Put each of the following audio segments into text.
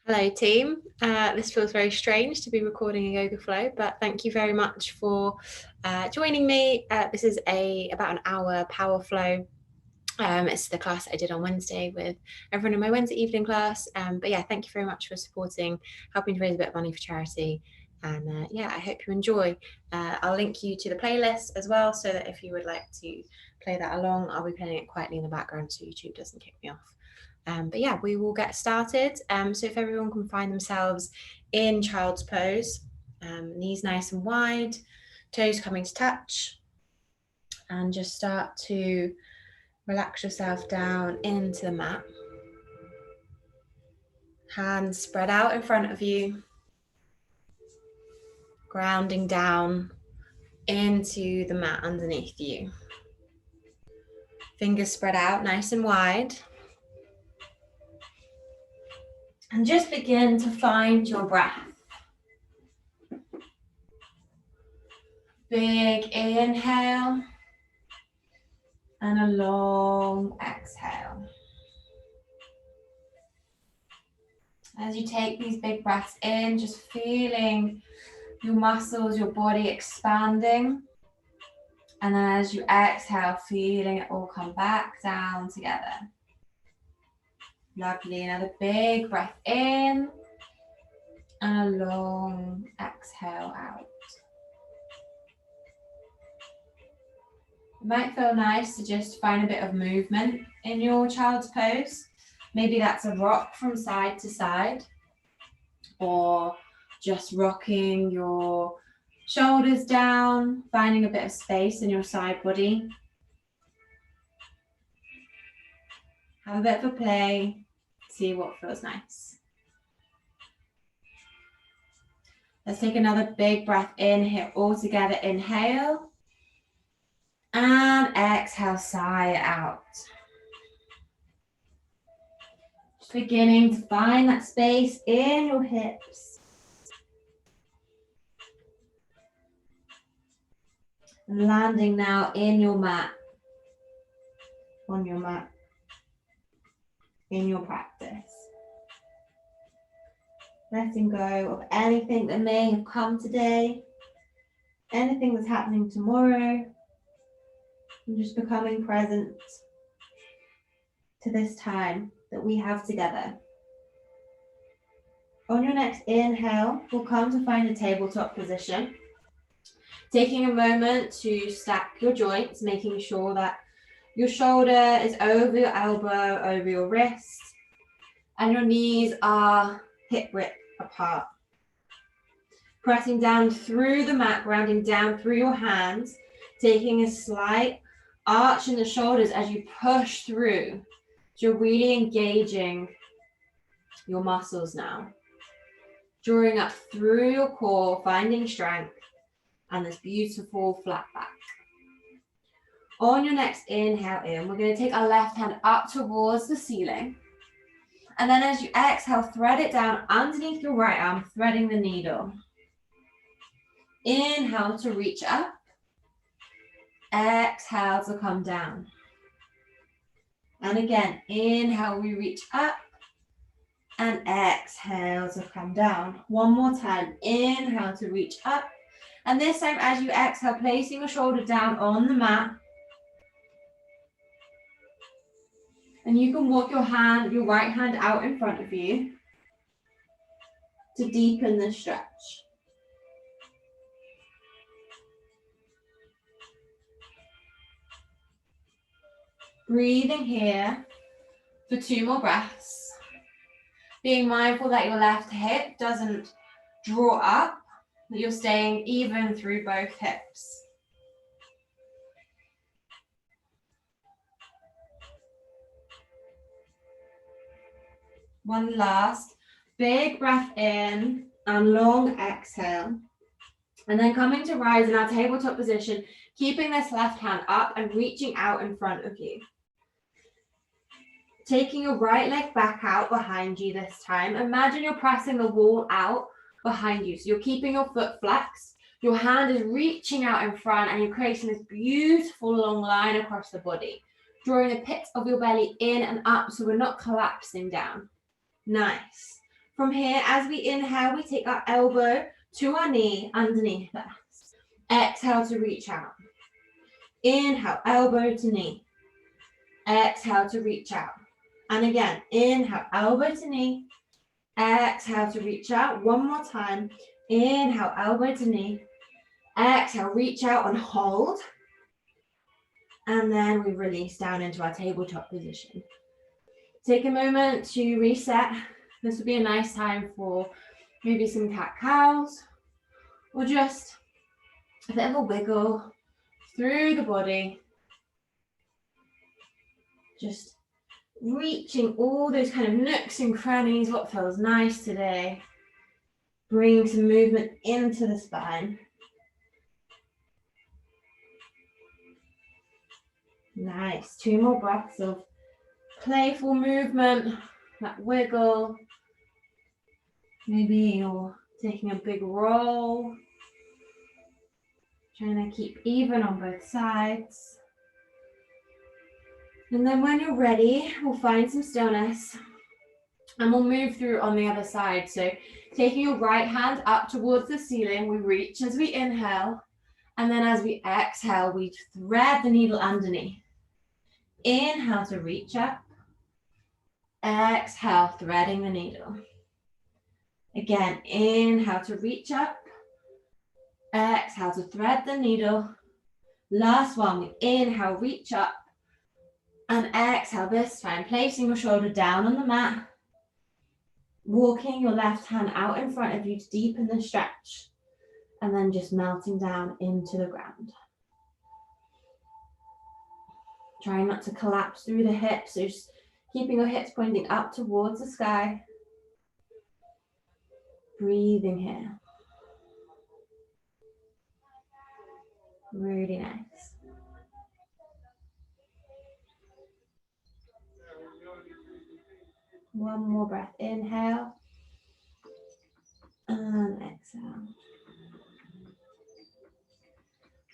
Hello team. This feels very strange to be recording a yoga flow, but thank you very much for joining me. This is about an hour power flow. It's the class I did on Wednesday with everyone in my Wednesday evening class. But yeah, thank you very much for supporting, helping to raise a bit of money for charity. And yeah, I hope you enjoy. I'll link you to the playlist as well, so that if you would like to play that along, I'll be playing it quietly in the background so YouTube doesn't kick me off. But yeah, we will get started. So if everyone can find themselves in child's pose, knees nice and wide, toes coming to touch, and just start to relax yourself down into the mat. Hands spread out in front of you, grounding down into the mat underneath you. Fingers spread out nice and wide. And just begin to find your breath. Big inhale and a long exhale. As you take these big breaths in, just feeling your muscles, your body expanding. And then as you exhale, feeling it all come back down together. Lovely. Another big breath in and a long exhale out. It might feel nice to just find a bit of movement in your child's pose. Maybe that's a rock from side to side, or just rocking your shoulders down, finding a bit of space in your side body. Have a bit of a play, see what feels nice. Let's take another big breath in here all together. Inhale and exhale, sigh out. Just beginning to find that space in your hips. And landing now in your mat, on your mat, in your practice. Letting go of anything that may have come today, anything that's happening tomorrow, and just becoming present to this time that we have together. On your next inhale, we'll come to find a tabletop position. Taking a moment to stack your joints, making sure that your shoulder is over your elbow, over your wrist, and your knees are hip width apart. Pressing down through the mat, grounding down through your hands, taking a slight arch in the shoulders as you push through. So you're really engaging your muscles now. Drawing up through your core, finding strength, and this beautiful flat back. On your next inhale in, we're going to take our left hand up towards the ceiling. And then as you exhale, thread it down underneath your right arm, threading the needle. Inhale to reach up. Exhale to come down. And again, inhale, we reach up. And exhale to come down. One more time. Inhale to reach up. And this time, as you exhale, placing your shoulder down on the mat. And you can walk your right hand out in front of you to deepen the stretch. Breathing here for 2 more breaths. Being mindful that your left hip doesn't draw up, that you're staying even through both hips. One last big breath in and long exhale. And then coming to rise in our tabletop position, keeping this left hand up and reaching out in front of you. Taking your right leg back out behind you this time. Imagine you're pressing the wall out behind you. So you're keeping your foot flexed. Your hand is reaching out in front and you're creating this beautiful long line across the body. Drawing the pits of your belly in and up so we're not collapsing down. Nice. From here, as we inhale, we take our elbow to our knee underneath us. Exhale to reach out. Inhale, elbow to knee. Exhale to reach out. And again, inhale, elbow to knee. Exhale to reach out. One more time. Inhale, elbow to knee. Exhale, reach out and hold. And then we release down into our tabletop position. Take a moment to reset. This would be a nice time for maybe some cat-cows or just a bit of a wiggle through the body. Just reaching all those kind of nooks and crannies, what feels nice today. Bring some movement into the spine. Nice. 2 more breaths of playful movement, that wiggle. Maybe you're taking a big roll. Trying to keep even on both sides. And then when you're ready, we'll find some stillness and we'll move through on the other side. So taking your right hand up towards the ceiling, we reach as we inhale. And then as we exhale, we thread the needle underneath. Inhale to reach up. Exhale, threading the needle. Again, inhale to reach up. Exhale to thread the needle. Last one, we inhale, reach up. And exhale this time, placing your shoulder down on the mat. Walking your left hand out in front of you to deepen the stretch. And then just melting down into the ground. Trying not to collapse through the hips, so just keeping your hips pointing up towards the sky. Breathing here. Really nice. One more breath, inhale. And exhale.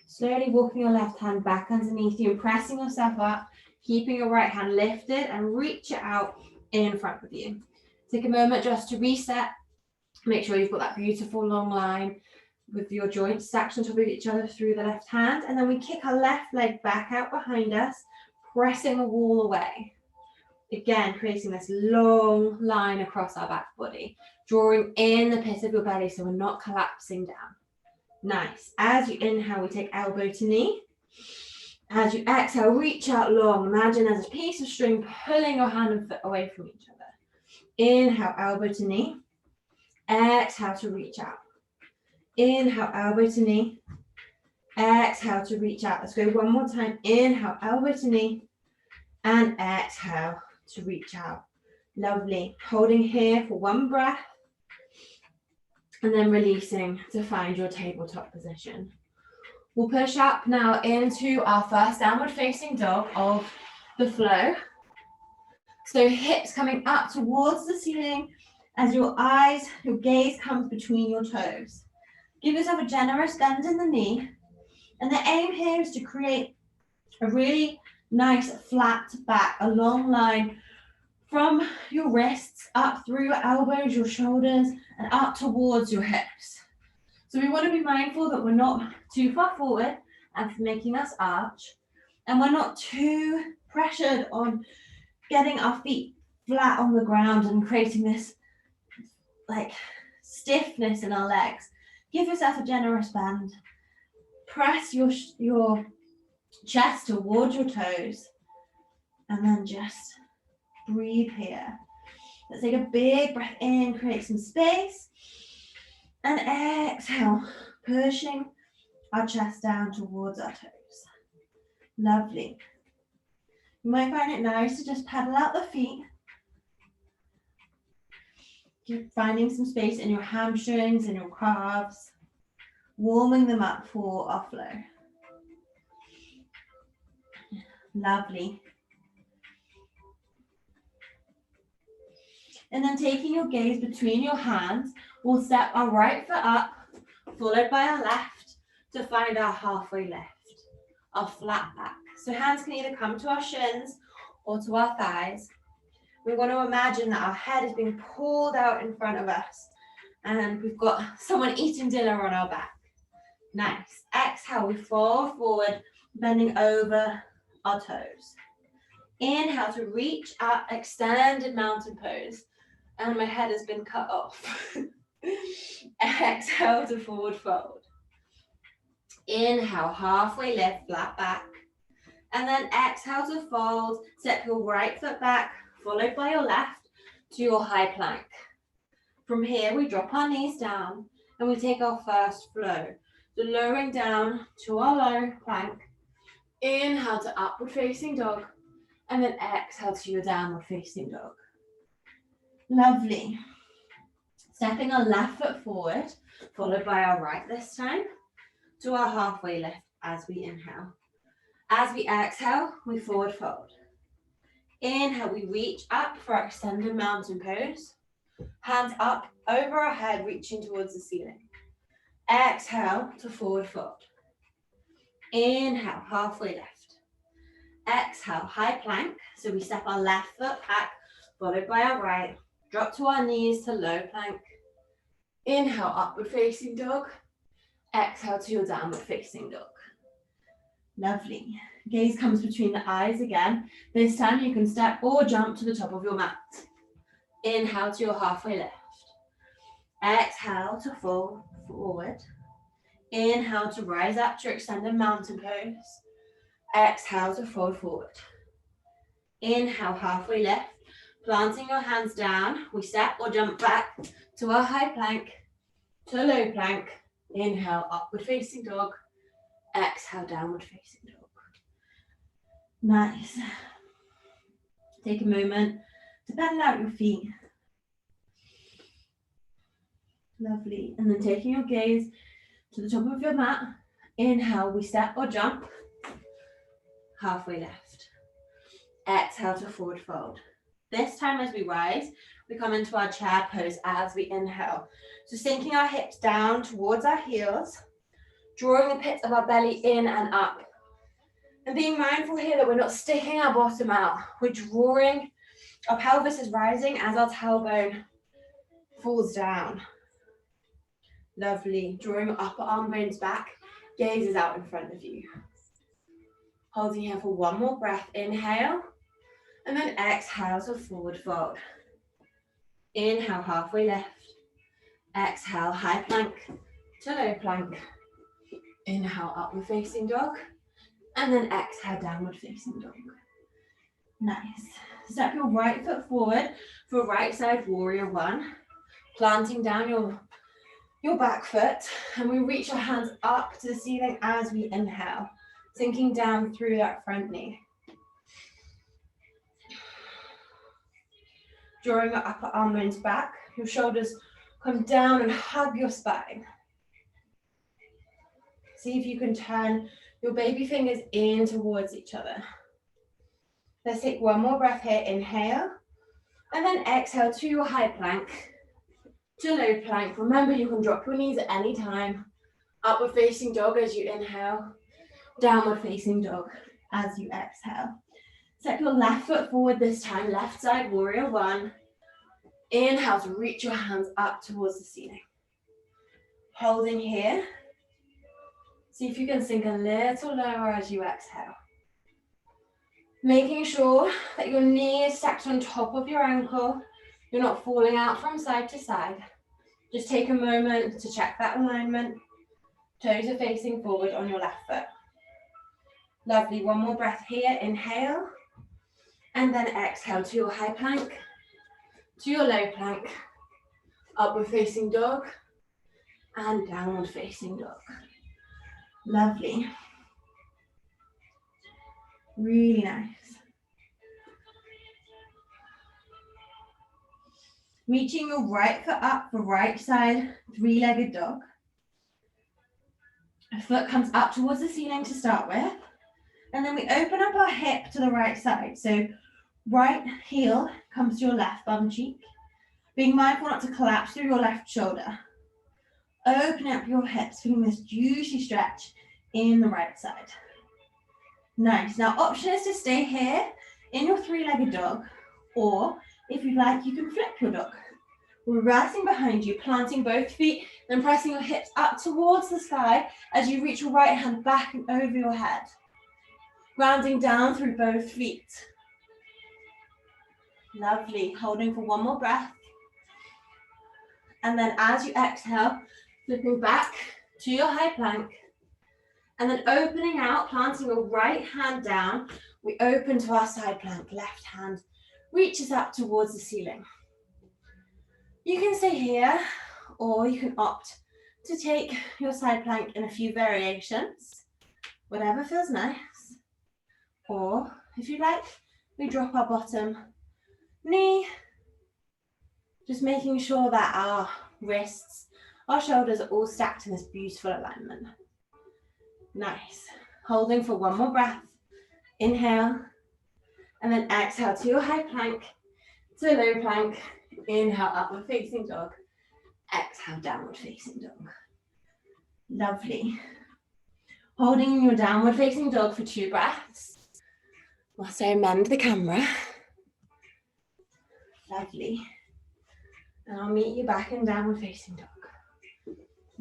Slowly walking your left hand back underneath you and pressing yourself up, keeping your right hand lifted and reach it out in front of you. Take a moment just to reset. Make sure you've got that beautiful long line with your joints stacked on top of each other through the left hand. And then we kick our left leg back out behind us, pressing the wall away. Again, creating this long line across our back body, drawing in the pit of your belly so we're not collapsing down. Nice. As you inhale, we take elbow to knee. As you exhale, reach out long. Imagine there's a piece of string pulling your hand and foot away from each other. Inhale, elbow to knee. Exhale to reach out. Inhale, elbow to knee. Exhale to reach out. Let's go one more time. Inhale, elbow to knee. And exhale to reach out. Lovely. Holding here for one breath. And then releasing to find your tabletop position. We'll push up now into our first downward facing dog of the flow. So hips coming up towards the ceiling as your gaze comes between your toes. Give yourself a generous bend in the knee. And the aim here is to create a really nice flat back, a long line from your wrists up through your elbows, your shoulders, and up towards your hips. So we want to be mindful that we're not too far forward and making us arch, and we're not too pressured on getting our feet flat on the ground and creating this like stiffness in our legs. Give yourself a generous bend. Press your chest towards your toes, and then just breathe here. Let's take a big breath in, create some space. And exhale, pushing our chest down towards our toes. Lovely. You might find it nice to just pedal out the feet. Keep finding some space in your hamstrings and your calves, warming them up for our flow. Lovely. And then taking your gaze between your hands, we'll step our right foot up, followed by our left, to find our halfway lift, our flat back. So hands can either come to our shins or to our thighs. We want to imagine that our head is being pulled out in front of us and we've got someone eating dinner on our back. Nice. Exhale, we fold forward, bending over our toes. Inhale to reach up, extended mountain pose. And my head has been cut off. Exhale to forward fold. Inhale, halfway lift, flat back. And then exhale to fold. Step your right foot back, followed by your left, to your high plank. From here, we drop our knees down and we take our first flow. So lowering down to our low plank. Inhale to upward facing dog. And then exhale to your downward facing dog. Lovely. Stepping our left foot forward, followed by our right this time, to our halfway lift as we inhale. As we exhale, we forward fold. Inhale, we reach up for our extended mountain pose. Hands up over our head, reaching towards the ceiling. Exhale to forward fold. Inhale, halfway lift. Exhale, high plank. So we step our left foot back, followed by our right. Drop to our knees to low plank. Inhale, upward facing dog. Exhale to your downward facing dog. Lovely. Gaze comes between the eyes again. This time you can step or jump to the top of your mat. Inhale to your halfway lift. Exhale to fall forward. Inhale to rise up to your extended mountain pose. Exhale to fold forward. Inhale, halfway lift. Planting your hands down, we step or jump back to our high plank, to low plank. Inhale, upward facing dog. Exhale, downward facing dog. Nice. Take a moment to pedal out your feet. Lovely. And then taking your gaze to the top of your mat. Inhale, we step or jump. Halfway left. Exhale to forward fold. This time as we rise, we come into our chair pose as we inhale. So sinking our hips down towards our heels, drawing the pits of our belly in and up. And being mindful here that we're not sticking our bottom out. We're drawing, our pelvis is rising as our tailbone falls down. Lovely. Drawing your upper arm bones back, gaze is out in front of you. Holding here for one more breath, inhale. And then exhale to forward fold. Inhale, halfway lift. Exhale, high plank to low plank. Inhale, upward facing dog. And then exhale, downward facing dog. Nice. Step your right foot forward for right side warrior one. Planting down your back foot. And we reach our hands up to the ceiling as we inhale. Sinking down through that front knee. Drawing your upper arm bones back, your shoulders come down and hug your spine. See if you can turn your baby fingers in towards each other. Let's take one more breath here, inhale, and then exhale to your high plank, to low plank. Remember, you can drop your knees at any time. Upward facing dog as you inhale, downward facing dog as you exhale. Step your left foot forward this time, left side warrior one. Inhale to reach your hands up towards the ceiling. Holding here. See if you can sink a little lower as you exhale. Making sure that your knee is stacked on top of your ankle. You're not falling out from side to side. Just take a moment to check that alignment. Toes are facing forward on your left foot. Lovely, one more breath here, inhale. And then exhale to your high plank, to your low plank, upward facing dog, and downward facing dog. Lovely. Really nice. Reaching your right foot up for right side, three-legged dog. A foot comes up towards the ceiling to start with. And then we open up our hip to the right side. So right heel comes to your left bum cheek. Being mindful not to collapse through your left shoulder. Open up your hips, feeling this juicy stretch in the right side. Nice. Now, option is to stay here in your three-legged dog, or If you'd like, you can flip your dog. We're resting behind you, planting both feet, then pressing your hips up towards the sky as you reach your right hand back and over your head. Grounding down through both feet. Lovely. Holding for one more breath. And then as you exhale, flipping back to your high plank. And then opening out, planting your right hand down. We open to our side plank. Left hand reaches up towards the ceiling. You can stay here, or you can opt to take your side plank in a few variations, whatever feels nice. Or if you like, we drop our bottom knee, just making sure that our wrists, our shoulders are all stacked in this beautiful alignment. Nice. Holding for one more breath. Inhale, and then exhale to your high plank, to low plank. Inhale, upward facing dog. Exhale, downward facing dog. Lovely. Holding in your downward facing dog for 2 breaths. Whilst I amend the camera. Lovely. And I'll meet you back in downward facing dog.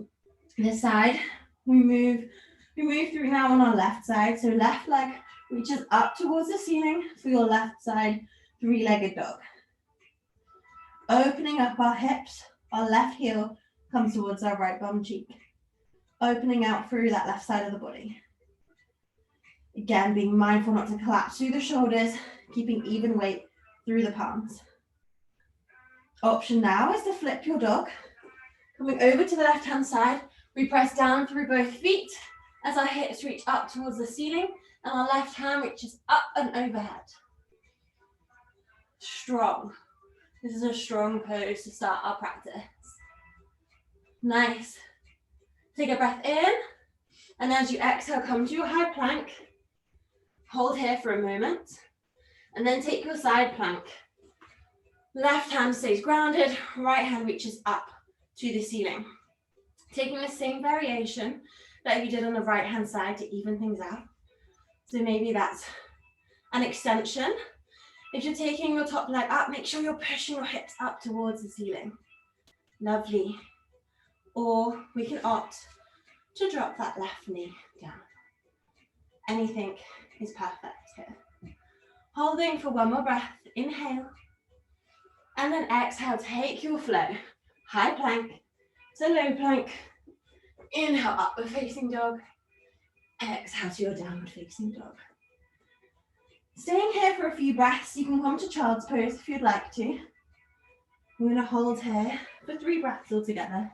This side, we move through now on our left side. So left leg reaches up towards the ceiling for your left side 3-legged dog. Opening up our hips, our left heel comes towards our right bum cheek. Opening out through that left side of the body. Again, being mindful not to collapse through the shoulders, keeping even weight through the palms. Option now is to flip your dog. Coming over to the left-hand side, we press down through both feet as our hips reach up towards the ceiling and our left hand reaches up and overhead. Strong. This is a strong pose to start our practice. Nice. Take a breath in, and as you exhale, come to your high plank. Hold here for a moment, and then take your side plank. Left hand stays grounded, right hand reaches up to the ceiling. Taking the same variation that you did on the right hand side to even things out. So maybe that's an extension. If you're taking your top leg up, make sure you're pushing your hips up towards the ceiling. Lovely. Or we can opt to drop that left knee down. Anything is perfect here. Holding for one more breath. Inhale. And then exhale, take your flow. High plank to low plank. Inhale, upward facing dog. Exhale to your downward facing dog. Staying here for a few breaths, you can come to child's pose if you'd like to. We're going to hold here for 3 breaths altogether.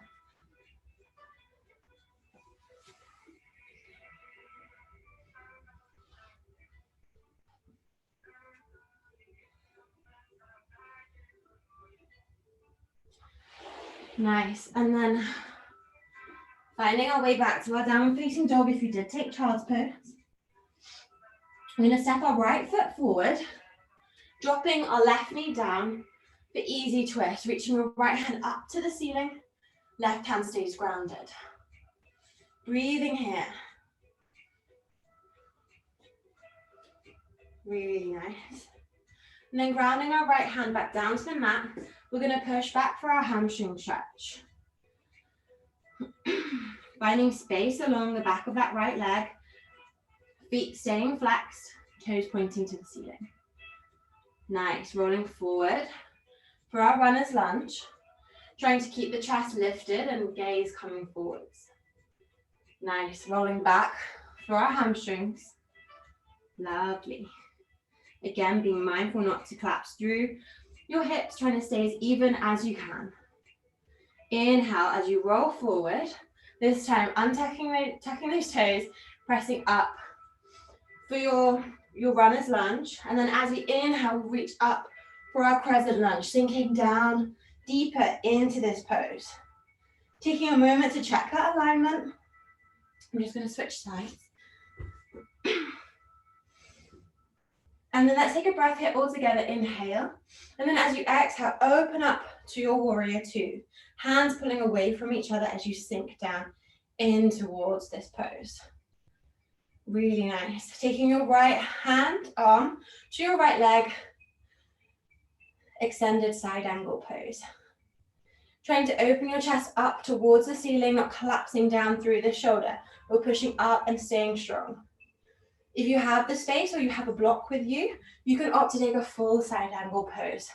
Nice. And then finding our way back to our downward facing dog if you did take child's pose. We're going to step our right foot forward, dropping our left knee down for easy twist, reaching your right hand up to the ceiling, left hand stays grounded. Breathing here. Really nice. And then grounding our right hand back down to the mat, we're going to push back for our hamstring stretch. Finding space along the back of that right leg. Feet staying flexed, toes pointing to the ceiling. Nice, rolling forward for our runner's lunge. Trying to keep the chest lifted and gaze coming forwards. Nice, rolling back for our hamstrings. Lovely. Again, being mindful not to collapse through your hips, trying to stay as even as you can. Inhale as you roll forward. This time, tucking those toes, pressing up for your runner's lunge. And then as we inhale, reach up for our crescent lunge, sinking down deeper into this pose. Taking a moment to check that alignment. I'm just going to switch sides. And then let's take a breath here all together. Inhale. And then as you exhale, open up to your warrior 2. Hands pulling away from each other as you sink down in towards this pose. Really nice. Taking your right hand, arm to your right leg. extended side angle pose. Trying to open your chest up towards the ceiling, not collapsing down through the shoulder. We're pushing up and staying strong. If you have the space or you have a block with you, you can opt to take a full side angle pose.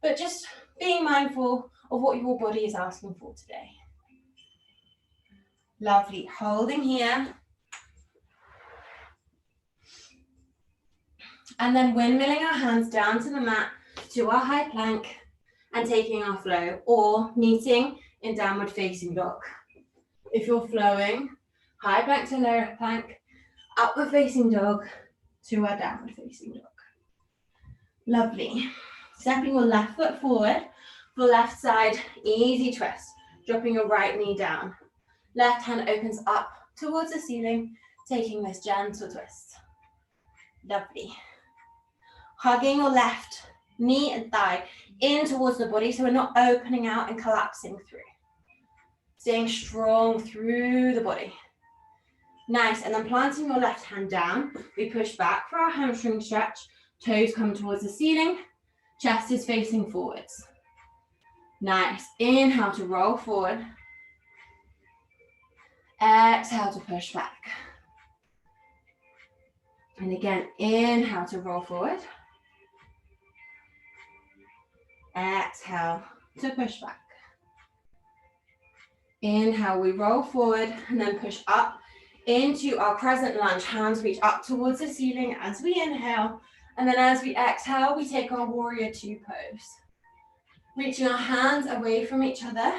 But just being mindful of what your body is asking for today. Lovely. Holding here. And then windmilling our hands down to the mat to our high plank and taking our flow, or meeting in downward facing dog. If you're flowing, high plank to low plank, upward facing dog to our downward facing dog. Lovely. Stepping your left foot forward for left side, easy twist. Dropping your right knee down. Left hand opens up towards the ceiling, taking this gentle twist. Lovely. Hugging your left knee and thigh in towards the body so we're not opening out and collapsing through. Staying strong through the body. Nice, and then planting your left hand down, we push back for our hamstring stretch. Toes come towards the ceiling, chest is facing forwards. Nice, inhale to roll forward. Exhale to push back. And again, inhale to roll forward. Exhale to push back. Inhale, we roll forward and then push up into our crescent lunge. Hands reach up towards the ceiling as we inhale. And then as we exhale, we take our warrior two pose. Reaching our hands away from each other.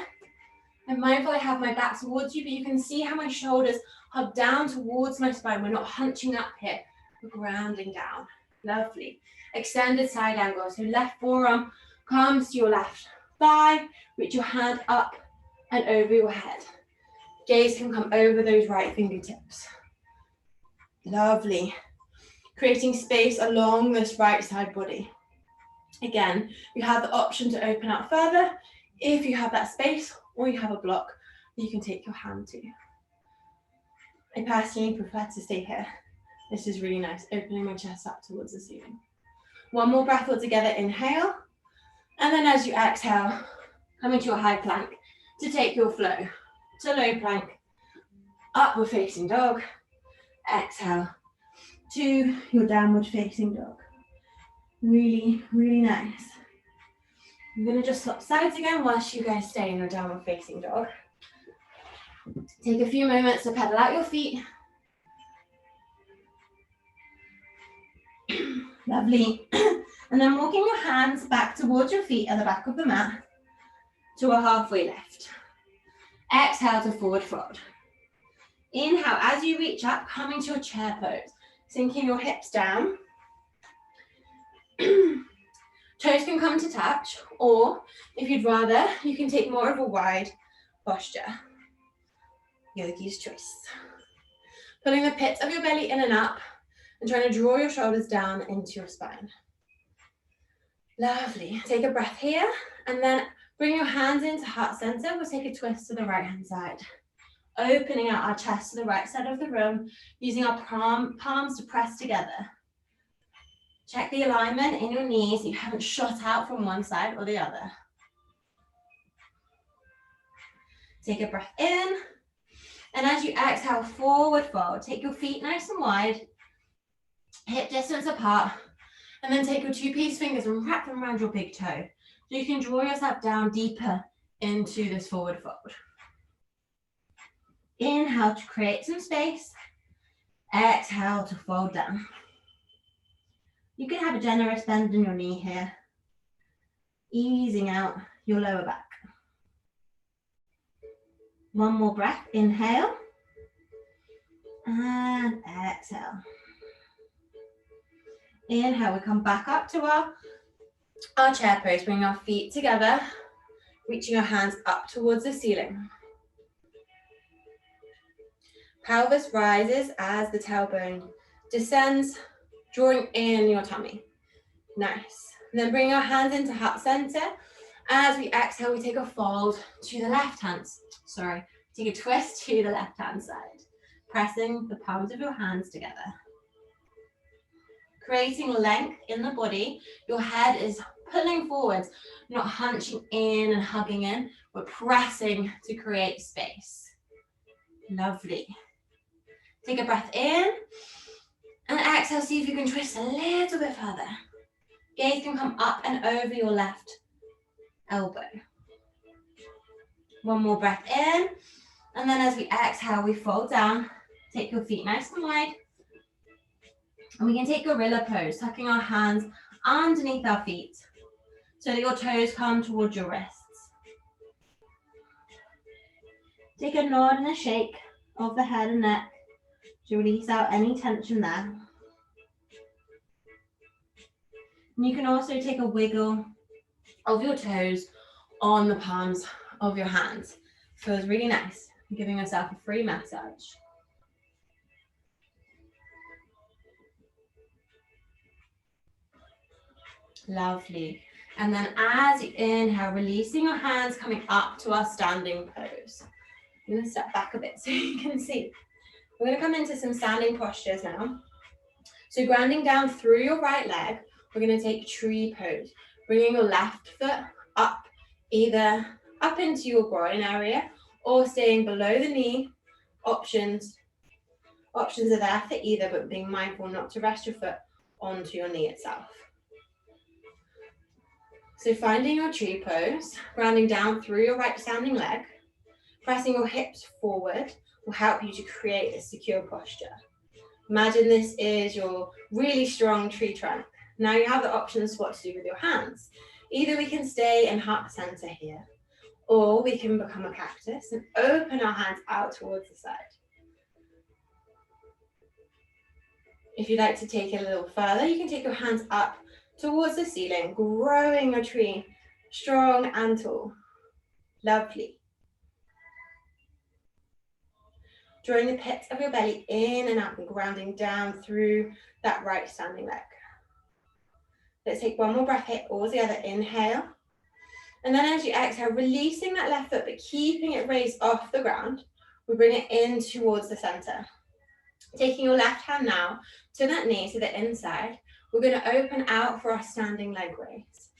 I'm mindful I have my back towards you, but you can see how my shoulders hug down towards my spine. We're not hunching up here. We're grounding down. Lovely. Extended side angle. So left forearm comes to your left thigh. Reach your hand up and over your head. Gaze can come over those right fingertips. Lovely. Creating space along this right side body. Again, you have the option to open out further if you have that space or you have a block that you can take your hand to. I personally prefer to stay here. This is really nice, opening my chest up towards the ceiling. One more breath all together, inhale. And then as you exhale, come into your high plank to take your flow to low plank, upward facing dog. Exhale to your downward facing dog. Really, really nice. I'm gonna just swap sides again whilst you guys stay in your downward facing dog. Take a few moments to pedal out your feet. Lovely. And then walking your hands back towards your feet at the back of the mat to a halfway lift. Exhale to forward fold. Inhale, as you reach up, coming to your chair pose. Sinking your hips down. Toes can come to touch, or if you'd rather, you can take more of a wide posture. Yogi's choice. Pulling the pits of your belly in and up, and trying to draw your shoulders down into your spine. Lovely. Take a breath here, and then bring your hands into heart center. We'll take a twist to the right hand side. Opening out our chest to the right side of the room, using our palms to press together. Check the alignment in your knees. You haven't shot out from one side or the other. Take a breath in. And as you exhale, forward fold. Take your feet nice and wide. Hip distance apart. And then take your two peace fingers and wrap them around your big toe. So you can draw yourself down deeper into this forward fold. Inhale to create some space. Exhale to fold down. You can have a generous bend in your knee here, easing out your lower back. One more breath, inhale, and exhale. Inhale, we come back up to our chair pose, bring our feet together, reaching our hands up towards the ceiling. Pelvis rises as the tailbone descends, drawing in your tummy. Nice. And then bring our hands into heart center. As we exhale, we take a fold to the left hand. Take a twist to the left hand side. Pressing the palms of your hands together. Creating length in the body. Your head is pulling forwards, not hunching in and hugging in. We're pressing to create space. Lovely. Take a breath in and exhale. See if you can twist a little bit further. Gaze can come up and over your left elbow. One more breath in. And then as we exhale, we fold down. Take your feet nice and wide. And we can take gorilla pose, tucking our hands underneath our feet so that your toes come towards your wrists. Take a nod and a shake of the head and neck to release out any tension there. And you can also take a wiggle of your toes on the palms of your hands. Feels really nice, giving yourself a free massage. Lovely. And then as you inhale, releasing your hands, coming up to our standing pose. I'm going to step back a bit so you can see. We're going to come into some standing postures now. So grounding down through your right leg, we're going to take tree pose, bringing your left foot up, either up into your groin area or staying below the knee. Options are there for either, but being mindful not to rest your foot onto your knee itself. So finding your tree pose, grounding down through your right standing leg, pressing your hips forward will help you to create a secure posture. Imagine this is your really strong tree trunk. Now you have the options of what to do with your hands. Either we can stay in heart center here, or we can become a cactus and open our hands out towards the side. If you'd like to take it a little further, you can take your hands up towards the ceiling, growing a tree, strong and tall. Lovely. Drawing the pits of your belly in and out and grounding down through that right standing leg. Let's take one more breath here, all together. Inhale. And then as you exhale, releasing that left foot, but keeping it raised off the ground, we bring it in towards the center. Taking your left hand now to that knee, to the inside, we're going to open out for our standing leg raise.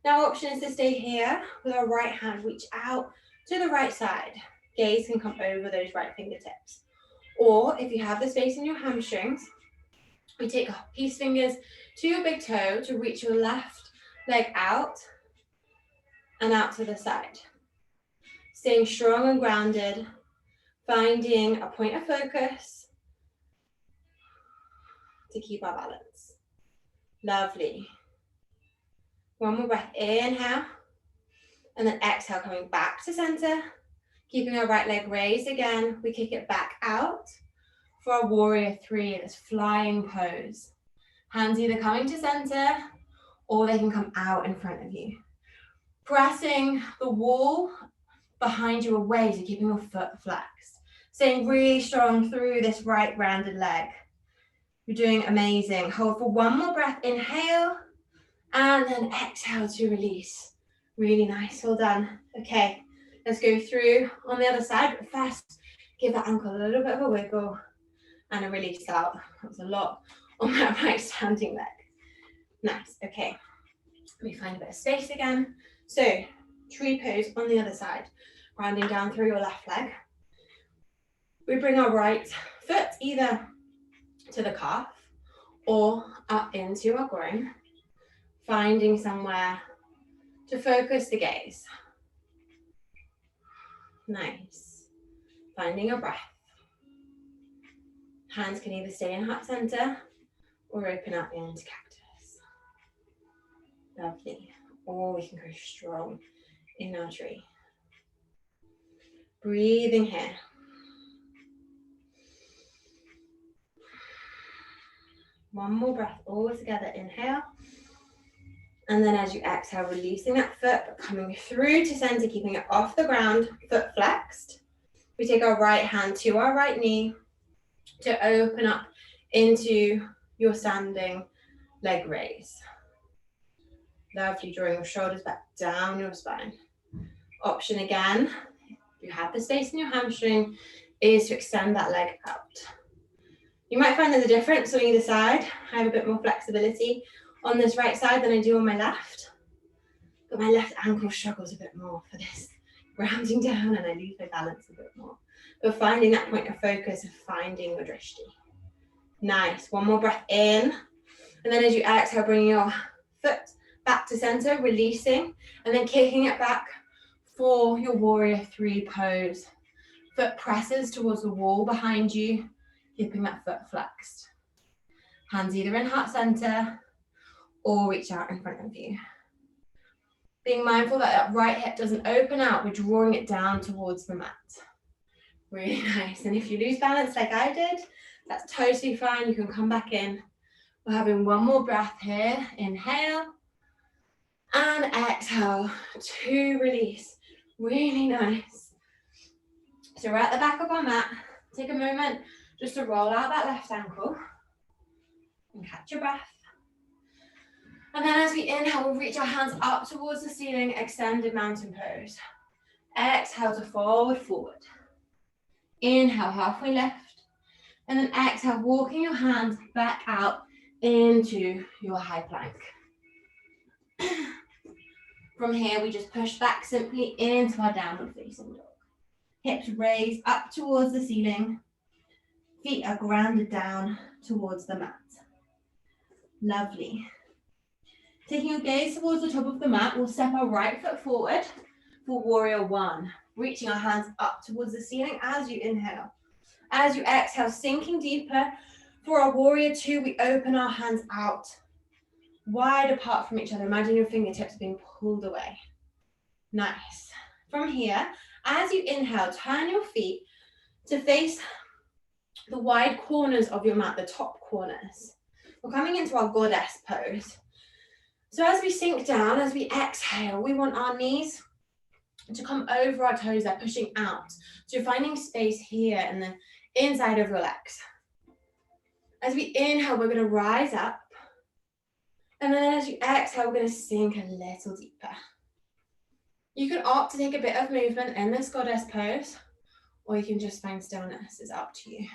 Now, option is to stay here with our right hand, reach out to the right side. Gaze can come over those right fingertips. Or if you have the space in your hamstrings, we take peace fingers to your big toe to reach your left leg out and out to the side. Staying strong and grounded, finding a point of focus to keep our balance. Lovely. One more breath, inhale, and then exhale, coming back to center, keeping our right leg raised again. We kick it back out for our warrior three, this flying pose. Hands either coming to center or they can come out in front of you. Pressing the wall behind you away, so keeping your foot flexed. Staying really strong through this right rounded leg. You're doing amazing. Hold for one more breath. Inhale and then exhale to release. Really nice. Well done. Okay, let's go through on the other side. But first, give that ankle a little bit of a wiggle and a release out. That was a lot on that right standing leg. Nice. Okay, let me find a bit of space again. So, tree pose on the other side. Grounding down through your left leg. We bring our right foot either to the calf or up into our groin, finding somewhere to focus the gaze. Nice. Finding a breath. Hands can either stay in heart center or open up into cactus. Lovely. Or we can go strong in our tree. Breathing here. One more breath, all together. Inhale. And then as you exhale, releasing that foot, but coming through to center, keeping it off the ground, foot flexed. We take our right hand to our right knee to open up into your standing leg raise. Lovely, drawing your shoulders back down your spine. Option again, if you have the space in your hamstring, is to extend that leg out. You might find there's a difference on either side. I have a bit more flexibility on this right side than I do on my left. But my left ankle struggles a bit more for this grounding down, and I lose my balance a bit more. But finding that point of focus and finding your drishti. Nice. One more breath in. And then as you exhale, bringing your foot back to center, releasing, and then kicking it back for your warrior 3 pose. Foot presses towards the wall behind you, keeping that foot flexed. Hands either in heart center or reach out in front of you. Being mindful that that right hip doesn't open out, we're drawing it down towards the mat. Really nice. And if you lose balance like I did, that's totally fine. You can come back in. We're having one more breath here. Inhale and exhale to release. Really nice. So we're at the back of our mat. Take a moment just to roll out that left ankle and catch your breath. And then as we inhale, we'll reach our hands up towards the ceiling, extended mountain pose. Exhale to forward fold. Inhale, halfway lift. And then exhale, walking your hands back out into your high plank. From here, we just push back simply into our downward facing dog. Hips raised up towards the ceiling. Feet are grounded down towards the mat. Lovely. Taking your gaze towards the top of the mat, we'll step our right foot forward for warrior 1. Reaching our hands up towards the ceiling as you inhale. As you exhale, sinking deeper. For our warrior 2, we open our hands out, wide apart from each other. Imagine your fingertips being pulled away. Nice. From here, as you inhale, turn your feet to face the wide corners of your mat, the top corners. We're coming into our goddess pose. So as we sink down, as we exhale, we want our knees to come over our toes. They're pushing out. So you're finding space here and the inside of your legs. As we inhale, we're going to rise up. And then as you exhale, we're going to sink a little deeper. You can opt to take a bit of movement in this goddess pose, or you can just find stillness. It's up to you.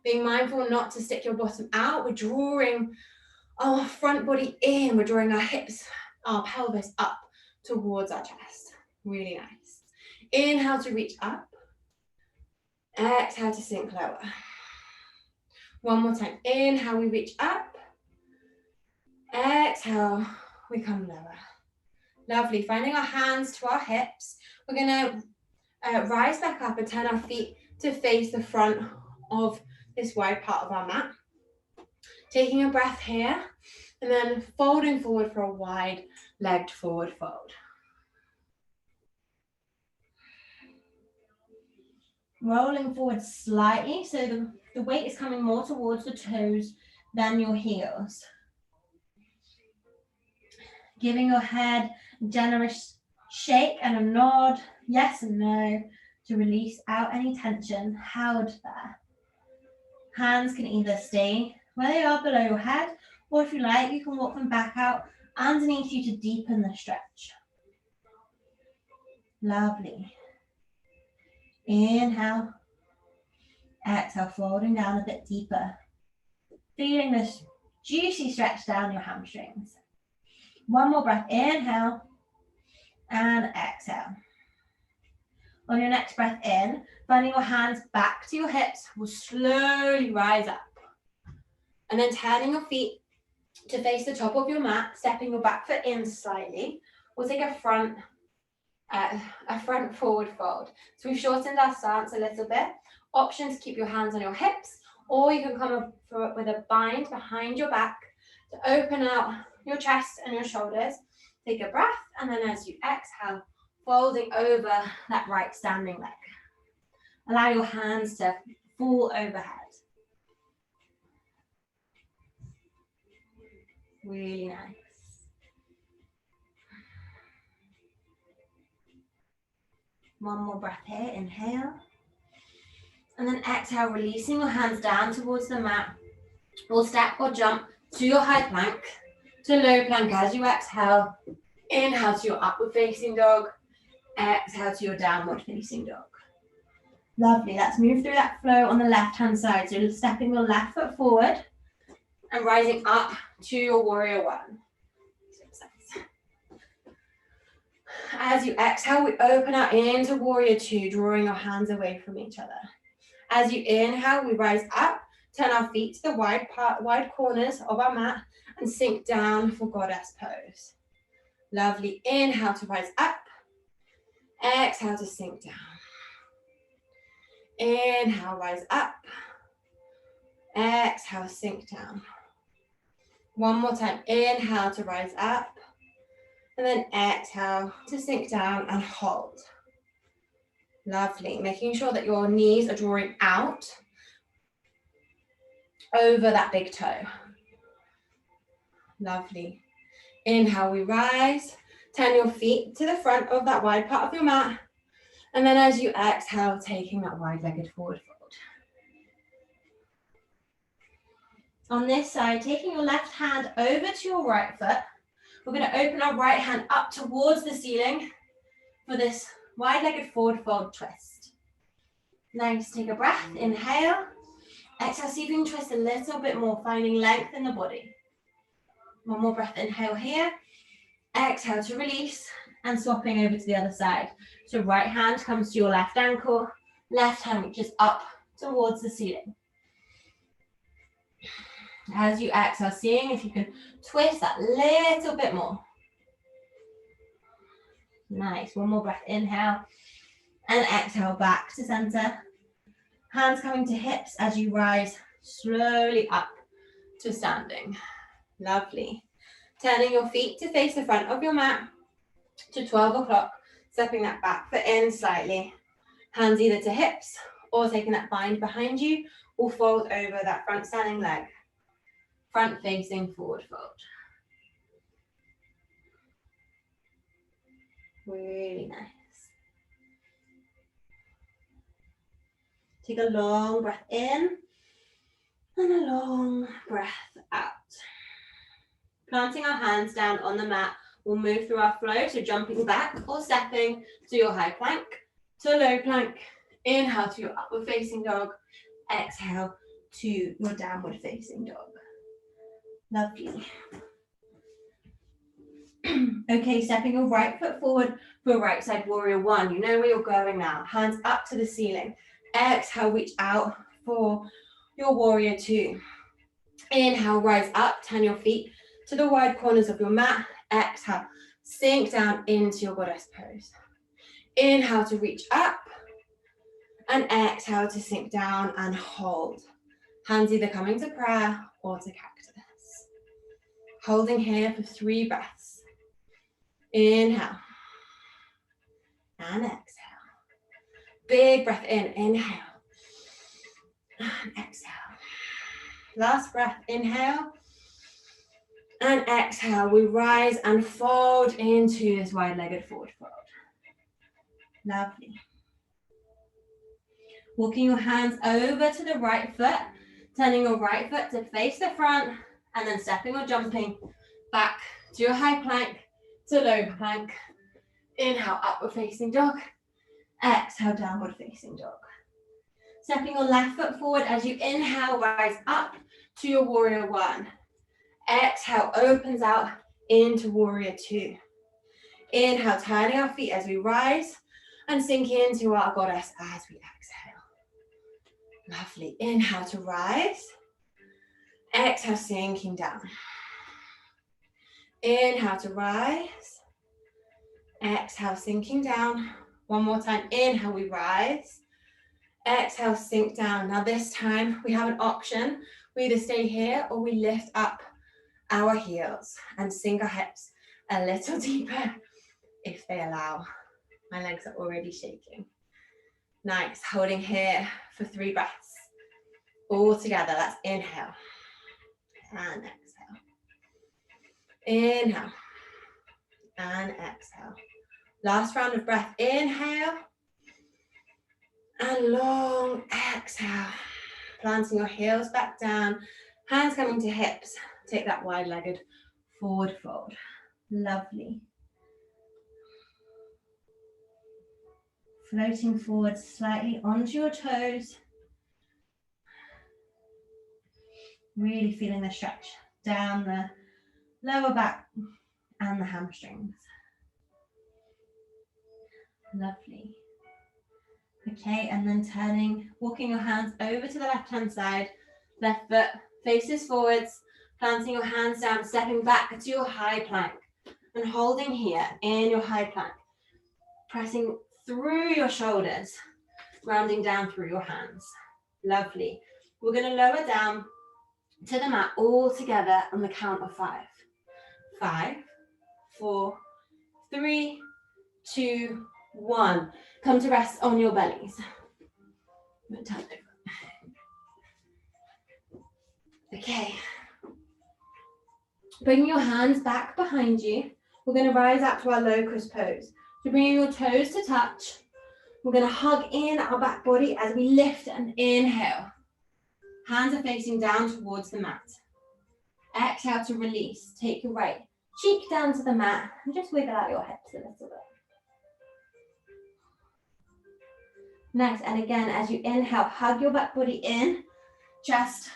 Being mindful not to stick your bottom out. We're drawing our front body in. We're drawing our hips, our pelvis up towards our chest. Really nice. Inhale to reach up. Exhale to sink lower. One more time. Inhale, we reach up. Exhale, we come lower. Lovely. Finding our hands to our hips. We're going to rise back up and turn our feet to face the front of this wide part of our mat. Taking a breath here and then folding forward for a wide legged forward fold. Rolling forward slightly, so the weight is coming more towards the toes than your heels. Giving your head a generous shake and a nod, yes and no, to release out any tension held there. Hands can either stay where they are below your head, or if you like, you can walk them back out underneath you to deepen the stretch. Lovely. Inhale, exhale, folding down a bit deeper. Feeling this juicy stretch down your hamstrings. One more breath, inhale and exhale. On your next breath in, finding your hands back to your hips, we'll slowly rise up. And then turning your feet to face the top of your mat, stepping your back foot in slightly. We'll take a front forward fold. So we've shortened our stance a little bit. Option to keep your hands on your hips, or you can come up with a bind behind your back to open out your chest and your shoulders. Take a breath, and then as you exhale, folding over that right standing leg. Allow your hands to fall overhead. Really nice. One more breath here, inhale. And then exhale, releasing your hands down towards the mat. Or step or jump to your high plank, to low plank as you exhale. Inhale to your upward facing dog. Exhale to your downward facing dog. Lovely, let's move through that flow on the left hand side. So stepping your left foot forward and rising up to your warrior 1. As you exhale, we open out into warrior two, drawing our hands away from each other. As you inhale, we rise up, turn our feet to the wide corners of our mat and sink down for goddess pose. Lovely. Inhale to rise up. Exhale to sink down. Inhale, rise up. Exhale, sink down. One more time. Inhale to rise up. And then exhale to sink down and hold. Lovely. Making sure that your knees are drawing out over that big toe. Lovely. Inhale, we rise. Turn your feet to the front of that wide part of your mat. And then as you exhale, taking that wide-legged forward fold. On this side, taking your left hand over to your right foot. We're going to open our right hand up towards the ceiling for this wide-legged forward fold twist. Nice. Take a breath. Inhale. Exhale. See if you can twist a little bit more, finding length in the body. One more breath. Inhale here. Exhale to release and swapping over to the other side. So right hand comes to your left ankle, left hand reaches up towards the ceiling. As you exhale, seeing if you can twist that little bit more. Nice. One more breath. Inhale and exhale back to center. Hands coming to hips as you rise slowly up to standing. Lovely. Turning your feet to face the front of your mat to 12 o'clock, stepping that back foot in slightly. Hands either to hips or taking that bind behind you or fold over that front standing leg. Front facing forward fold. Really nice. Take a long breath in and a long breath out. Planting our hands down on the mat, we'll move through our flow, so jumping back or stepping to your high plank, to low plank. Inhale to your upward facing dog. Exhale to your downward facing dog. Lovely. Okay, stepping your right foot forward for right side warrior one. You know where you're going now. Hands up to the ceiling. Exhale, reach out for your warrior two. Inhale, rise up, turn your feet to the wide corners of your mat. Exhale, sink down into your goddess pose. Inhale to reach up and exhale to sink down and hold. Hands either coming to prayer or to cactus. Holding here for 3 breaths. Inhale and exhale. Big breath in, inhale and exhale. Last breath, inhale and exhale. We rise and fold into this wide-legged forward fold. Lovely. Walking your hands over to the right foot, turning your right foot to face the front, and then stepping or jumping back to your high plank, to low plank. Inhale, upward facing dog. Exhale, downward facing dog. Stepping your left foot forward as you inhale, rise up to your warrior one. Exhale, opens out into warrior two. Inhale, turning our feet as we rise and sink into our goddess as we exhale. Lovely. Inhale to rise. Exhale, sinking down. Inhale to rise. Exhale, sinking down. One more time. Inhale, we rise. Exhale, sink down. Now this time we have an option. We either stay here or we lift up our heels and sink our hips a little deeper if they allow. My legs are already shaking. Nice. Holding here for 3 breaths. All together. That's inhale and exhale. Inhale and exhale. Last round of breath. Inhale and long exhale. Planting your heels back down. Hands coming to hips. Take that wide-legged forward fold. Lovely. Floating forward slightly onto your toes. Really feeling the stretch down the lower back and the hamstrings. Lovely. Okay, and then turning, walking your hands over to the left-hand side, left foot faces forwards, planting your hands down, stepping back to your high plank, and holding here in your high plank, pressing through your shoulders, grounding down through your hands. Lovely. We're going to lower down to the mat all together on the count of 5. 5, 4, 3, 2, 1. Come to rest on your bellies. Turn over. Okay. Bringing your hands back behind you, we're going to rise up to our locust pose. So bringing your toes to touch, we're going to hug in our back body as we lift and inhale. Hands are facing down towards the mat. Exhale to release. Take your right cheek down to the mat and just wiggle out your hips a little bit. Nice, and again, as you inhale, hug your back body in, chest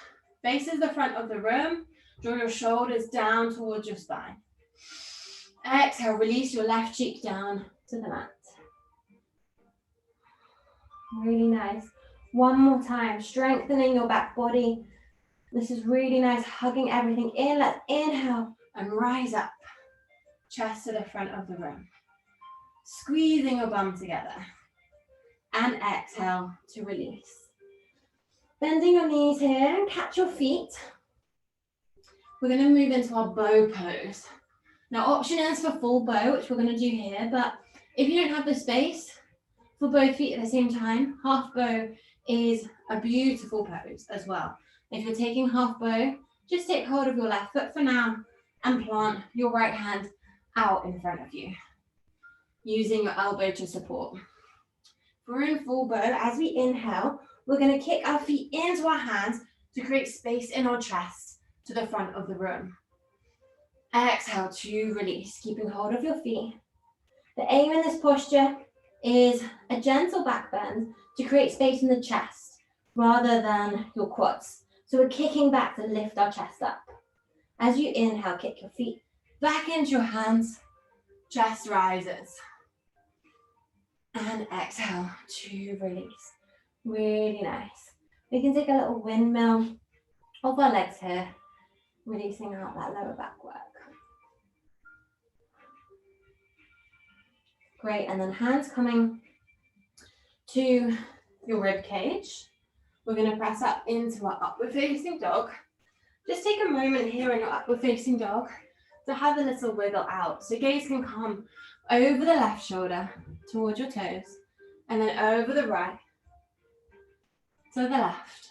faces the front of the room, draw your shoulders down towards your spine. Exhale, release your left cheek down to the mat. Really nice. One more time, strengthening your back body. This is really nice, hugging everything in. Let's inhale and rise up, chest to the front of the room. Squeezing your bum together. And exhale to release. Bending your knees here and catch your feet. We're going to move into our bow pose. Now, option is for full bow, which we're going to do here, but if you don't have the space for both feet at the same time, half bow is a beautiful pose as well. If you're taking half bow, just take hold of your left foot for now and plant your right hand out in front of you, using your elbow to support. We're in full bow. As we inhale, we're going to kick our feet into our hands to create space in our chest to the front of the room. Exhale to release, keeping hold of your feet. The aim in this posture is a gentle back bend to create space in the chest rather than your quads. So we're kicking back to lift our chest up. As you inhale, kick your feet back into your hands, chest rises. And exhale to release. Really nice. We can take a little windmill of our legs here, releasing out that lower back work. Great, and then hands coming to your rib cage. We're going to press up into our upward facing dog. Just take a moment here in your upward facing dog to have a little wiggle out. So gaze can come over the left shoulder towards your toes, and then over the right, to the left,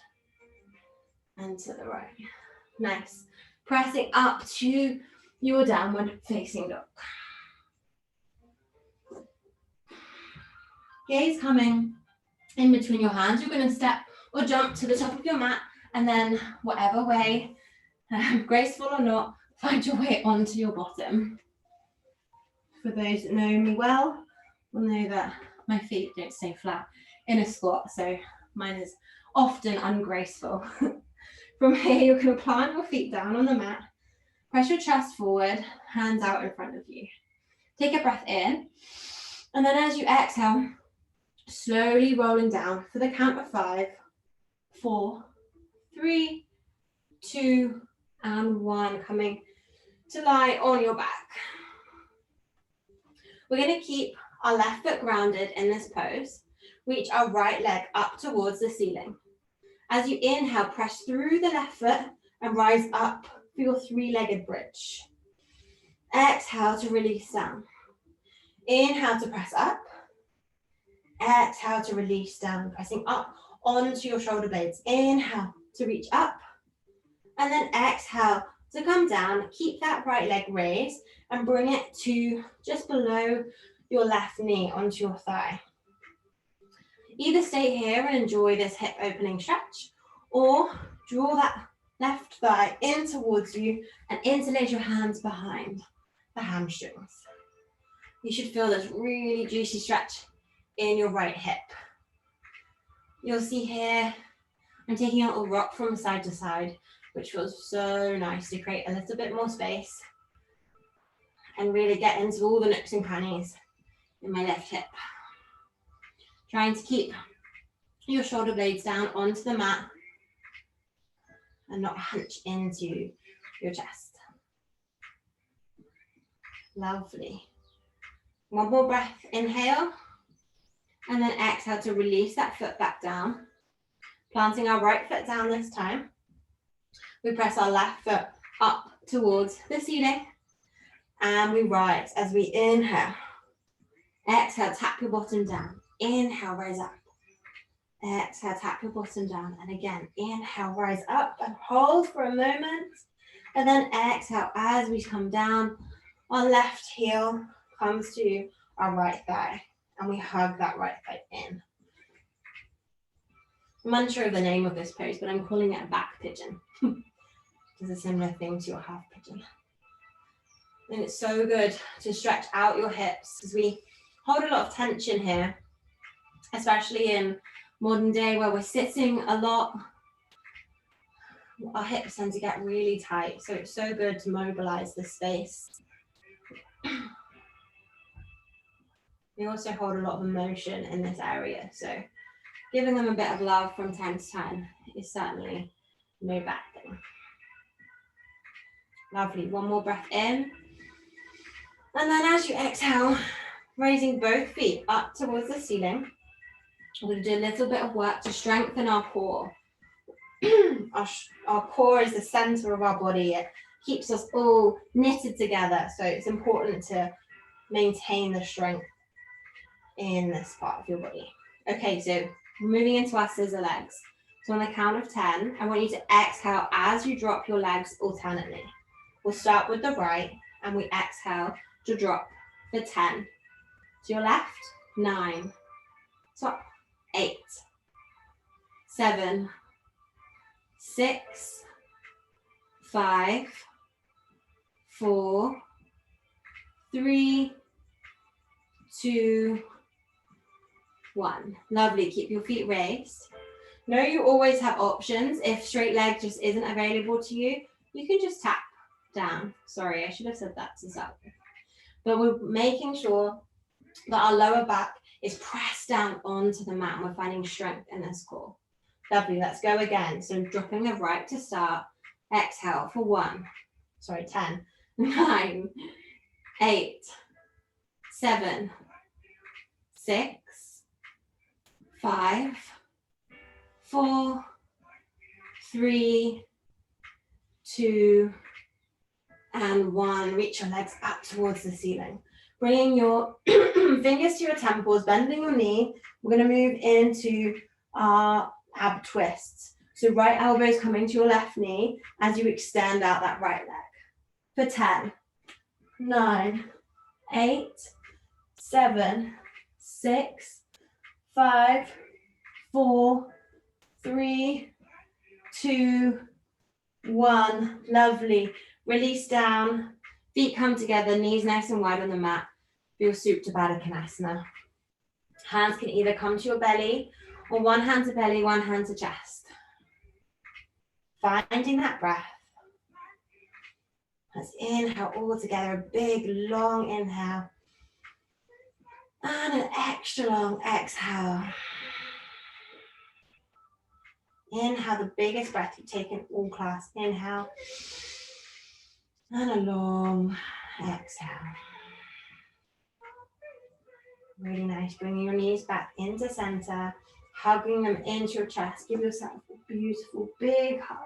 and to the right. Nice. Pressing up to your downward facing dog. Gaze coming in between your hands. You're going to step or jump to the top of your mat, and then whatever way, graceful or not, find your way onto your bottom. For those that know me well, will know that my feet don't stay flat in a squat, so mine is often ungraceful. From here, you're going to plant your feet down on the mat, press your chest forward, hands out in front of you. Take a breath in, and then as you exhale, slowly rolling down for the count of 5, 4, 3, 2, and 1, coming to lie on your back. We're going to keep our left foot grounded in this pose. Reach our right leg up towards the ceiling. As you inhale, press through the left foot and rise up for your 3-legged bridge. Exhale to release down. Inhale to press up. Exhale to release down, pressing up onto your shoulder blades. Inhale to reach up, and then exhale to come down. Keep that right leg raised and bring it to just below your left knee onto your thigh. Either stay here and enjoy this hip opening stretch, or draw that left thigh in towards you and interlace your hands behind the hamstrings. You should feel this really juicy stretch in your right hip. You'll see here, I'm taking a little rock from side to side, which feels so nice to create a little bit more space and really get into all the nooks and crannies in my left hip. Trying to keep your shoulder blades down onto the mat and not hunch into your chest. Lovely. One more breath, inhale, and then exhale to release that foot back down. Planting our right foot down this time. We press our left foot up towards the ceiling and we rise as we inhale. Exhale, tap your bottom down. Inhale, rise up. Exhale, tap your bottom down. And again, inhale, rise up and hold for a moment. And then exhale as we come down. Our left heel comes to our right thigh. And we hug that right thigh in. I'm unsure of the name of this pose, but I'm calling it a back pigeon. It's a similar thing to your half pigeon. And it's so good to stretch out your hips because we hold a lot of tension here, especially in modern day where we're sitting a lot. Our hips tend to get really tight, so it's so good to mobilize the space. We also hold a lot of emotion in this area, so giving them a bit of love from time to time is certainly no bad thing. Lovely, one more breath in. And then as you exhale, raising both feet up towards the ceiling, we're going to do a little bit of work to strengthen our core. Our core is the center of our body. It keeps us all knitted together, so it's important to maintain the strength in this part of your body. Okay, so we're moving into our scissor legs. So on the count of 10, I want you to exhale as you drop your legs alternately. We'll start with the right and we exhale to drop for 10. To your left, 9. Top, 8. 7. 6. 5. 4. 3. 2. 1. Lovely, keep your feet raised. Know you always have options. If straight leg just isn't available to you, you can just tap down. Sorry, I should have said that to start with. But we're making sure that our lower back is pressed down onto the mat and we're finding strength in this core. Lovely, let's go again. So dropping the right to start. Exhale for 10, 9, 8, 7, 6, 5, 4, 3, 2, and 1. Reach your legs up towards the ceiling. Bringing your fingers to your temples, bending your knee. We're going to move into our ab twists. So right elbow is coming to your left knee as you extend out that right leg. For 10, 9, 8, 7, 6, 5, 4, 3, 2, 1. Lovely. Release down. Feet come together, knees nice and wide on the mat. Feel Supta Baddha Konasana. Hands can either come to your belly or one hand to belly, one hand to chest. Finding that breath. Let's inhale all together, a big long inhale. And an extra long exhale. Inhale, the biggest breath you've taken all class. Inhale. And a long exhale. Really nice. Bringing your knees back into center. Hugging them into your chest. Give yourself a beautiful big hug.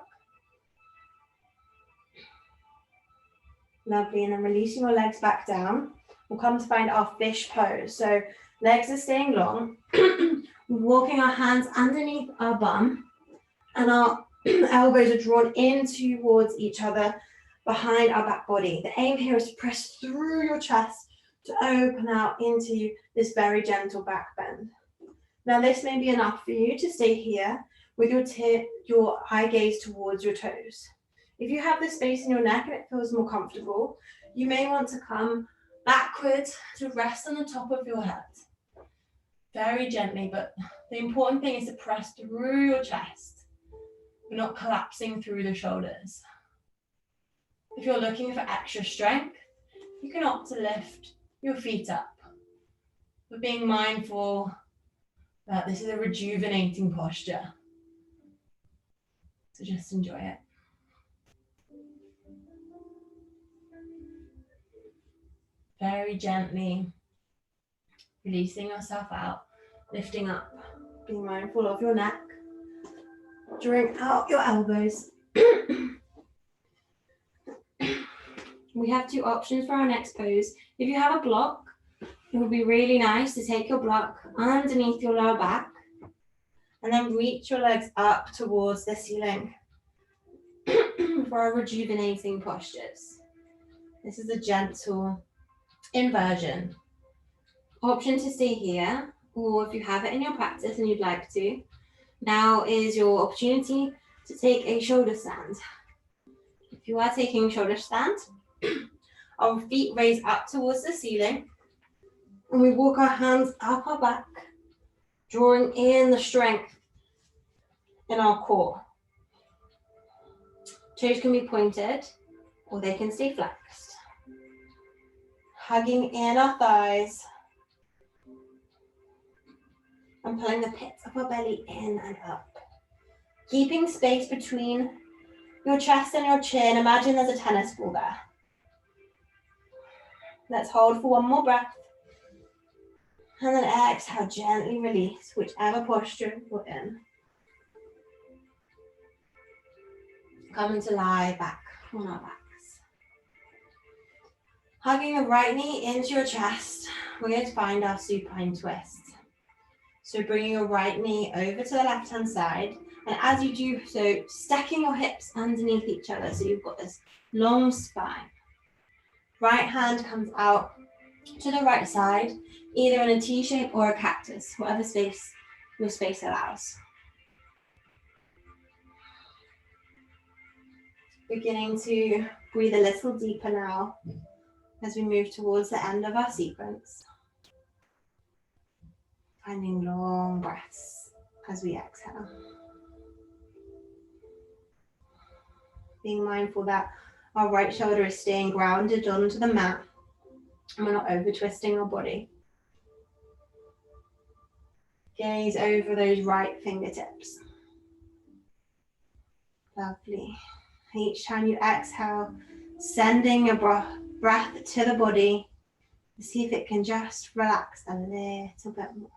Lovely. And then releasing your legs back down. We'll come to find our fish pose. So legs are staying long. Walking our hands underneath our bum. And our elbows are drawn in towards each other behind our back body. The aim here is to press through your chest to open out into this very gentle back bend. Now this may be enough for you to stay here with your eye gaze towards your toes. If you have the space in your neck and it feels more comfortable, you may want to come backwards to rest on the top of your head. Very gently, but the important thing is to press through your chest. We're not collapsing through the shoulders. If you're looking for extra strength, you can opt to lift your feet up. But being mindful But this is a rejuvenating posture. So just enjoy it. Very gently releasing yourself out, lifting up, being mindful of your neck, drawing out your elbows. We have two options for our next pose. If you have a block, it would be really nice to take your block underneath your lower back and then reach your legs up towards the ceiling for our rejuvenating postures. This is a gentle inversion. Option to stay here, or if you have it in your practice and you'd like to, now is your opportunity to take a shoulder stand. If you are taking a shoulder stand, our feet raise up towards the ceiling and we walk our hands up our back, drawing in the strength in our core. Toes can be pointed or they can stay flexed. Hugging in our thighs and pulling the pits of our belly in and up. Keeping space between your chest and your chin. Imagine there's a tennis ball there. Let's hold for one more breath. And then exhale, gently release whichever posture you're in. Coming to lie back on our backs. Hugging the right knee into your chest, we're going to find our supine twist. So bringing your right knee over to the left-hand side, and as you do so, stacking your hips underneath each other so you've got this long spine. Right hand comes out to the right side, either in a T shape or a cactus, whatever space your space allows. Beginning to breathe a little deeper now as we move towards the end of our sequence. Finding long breaths as we exhale. Being mindful that our right shoulder is staying grounded onto the mat and we're not over twisting our body. Gaze over those right fingertips. Lovely. Each time you exhale, sending your breath to the body. See if it can just relax a little bit more.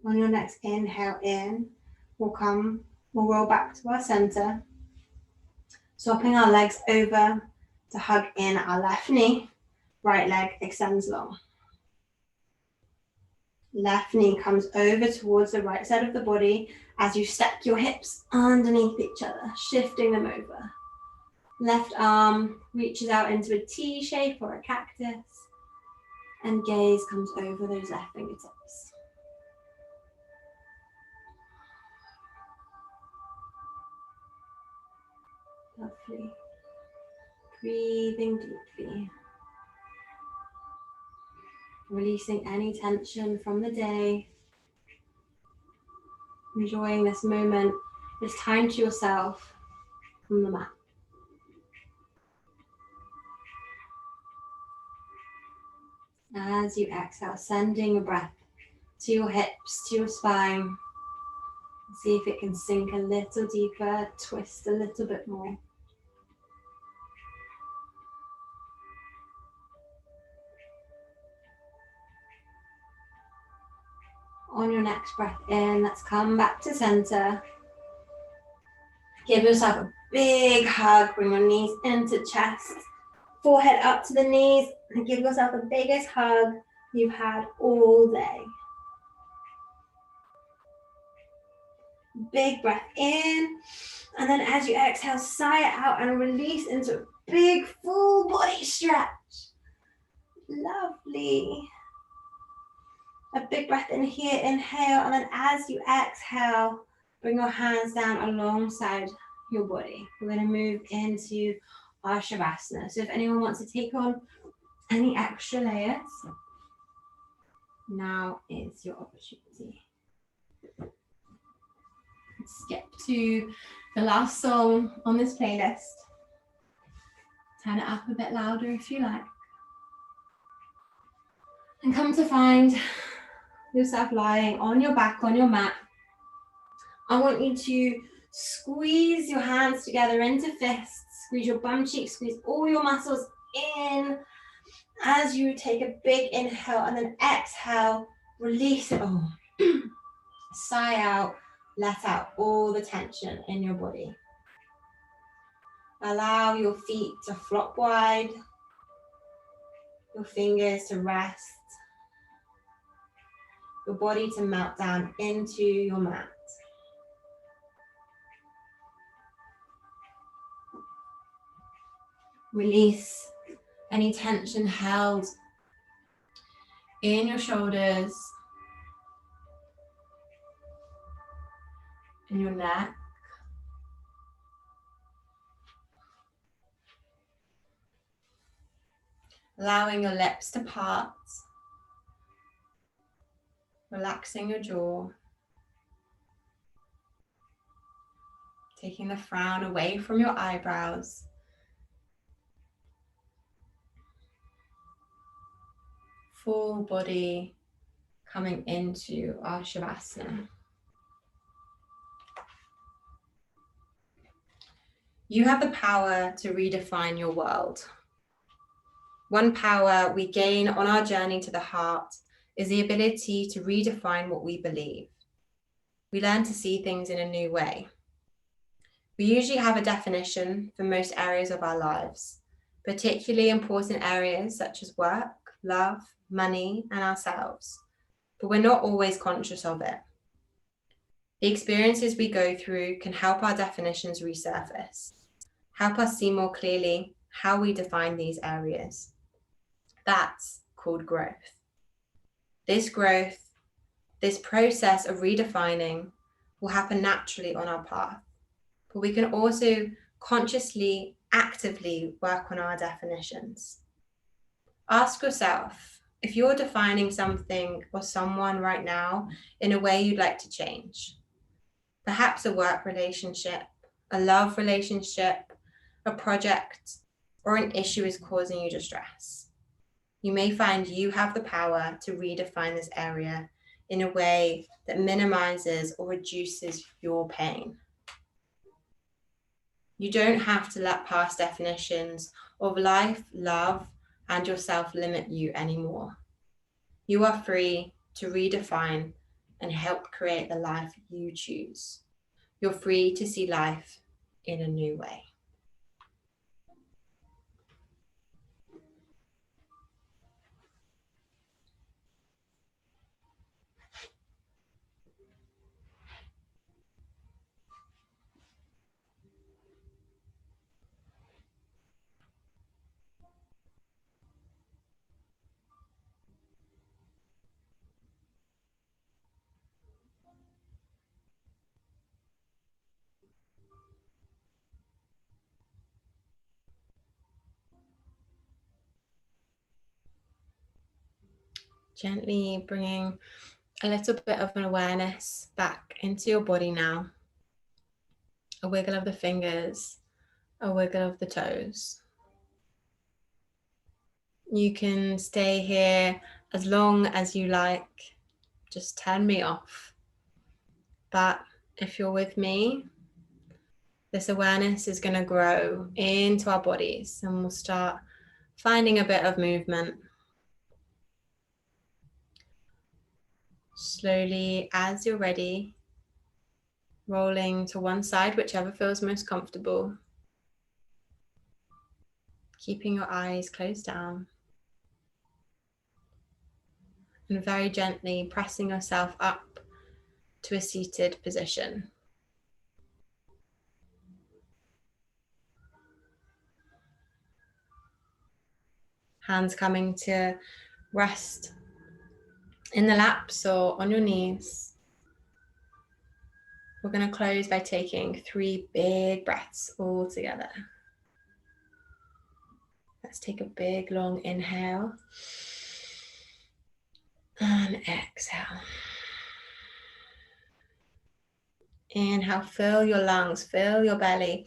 On your next inhale in, we'll roll back to our center, swapping our legs over to hug in our left knee, right leg extends long. Left knee comes over towards the right side of the body as you stack your hips underneath each other, shifting them over. Left arm reaches out into a T shape or a cactus, and gaze comes over those left fingertips. Lovely. Breathing deeply. Releasing any tension from the day. Enjoying this moment, this time to yourself on the mat. As you exhale, sending your breath to your hips, to your spine. See if it can sink a little deeper, twist a little bit more. On your next breath in, let's come back to center. Give yourself a big hug, bring your knees into chest, forehead up to the knees, and give yourself the biggest hug you've had all day. Big breath in, and then as you exhale, sigh it out and release into a big full body stretch. Lovely. A big breath in here, inhale, and then as you exhale, bring your hands down alongside your body. We're going to move into our Shavasana. So if anyone wants to take on any extra layers, now is your opportunity. Skip to the last song on this playlist. Turn it up a bit louder if you like. And come to find yourself lying on your back on your mat. I want you to squeeze your hands together into fists, squeeze your bum cheeks, squeeze all your muscles in as you take a big inhale, and then exhale, release it all. Sigh out, let out all the tension in your body. Allow your feet to flop wide, your fingers to rest, your body to melt down into your mat. Release any tension held in your shoulders, in your neck. Allowing your lips to part, relaxing your jaw, taking the frown away from your eyebrows. Full body coming into our Shavasana. You have the power to redefine your world. One power we gain on our journey to the heart is the ability to redefine what we believe. We learn to see things in a new way. We usually have a definition for most areas of our lives, particularly important areas such as work, love, money, and ourselves, but we're not always conscious of it. The experiences we go through can help our definitions resurface, help us see more clearly how we define these areas. That's called growth. This growth, this process of redefining, will happen naturally on our path, but we can also consciously, actively work on our definitions. Ask yourself if you're defining something or someone right now in a way you'd like to change. Perhaps a work relationship, a love relationship, a project, or an issue is causing you distress. You may find you have the power to redefine this area in a way that minimizes or reduces your pain. You don't have to let past definitions of life, love, and yourself limit you anymore. You are free to redefine and help create the life you choose. You're free to see life in a new way. Gently bringing a little bit of an awareness back into your body now. A wiggle of the fingers, a wiggle of the toes. You can stay here as long as you like. Just turn me off. But if you're with me, this awareness is going to grow into our bodies and we'll start finding a bit of movement. Slowly, as you're ready, rolling to one side, whichever feels most comfortable. Keeping your eyes closed down. And very gently pressing yourself up to a seated position. Hands coming to rest in the laps or on your knees. We're going to close by taking 3 big breaths all together. Let's take a big long inhale and exhale. Inhale, fill your lungs, fill your belly.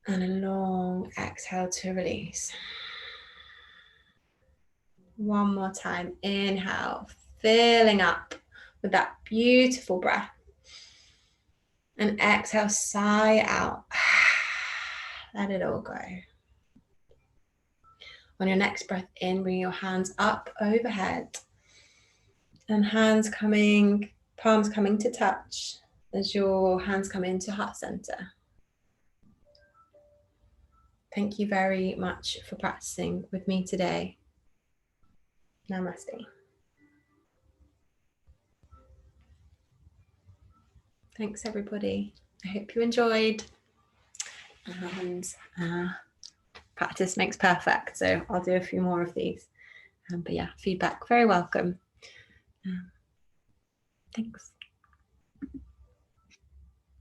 And a long exhale to release. One more time. Inhale, filling up with that beautiful breath. And exhale, sigh out. Let it all go. On your next breath in, bring your hands up overhead. And palms coming to touch as your hands come into heart center. Thank you very much for practicing with me today. Namaste. Thanks, everybody. I hope you enjoyed. And practice makes perfect, so I'll do a few more of these. But yeah, feedback very welcome. Thanks.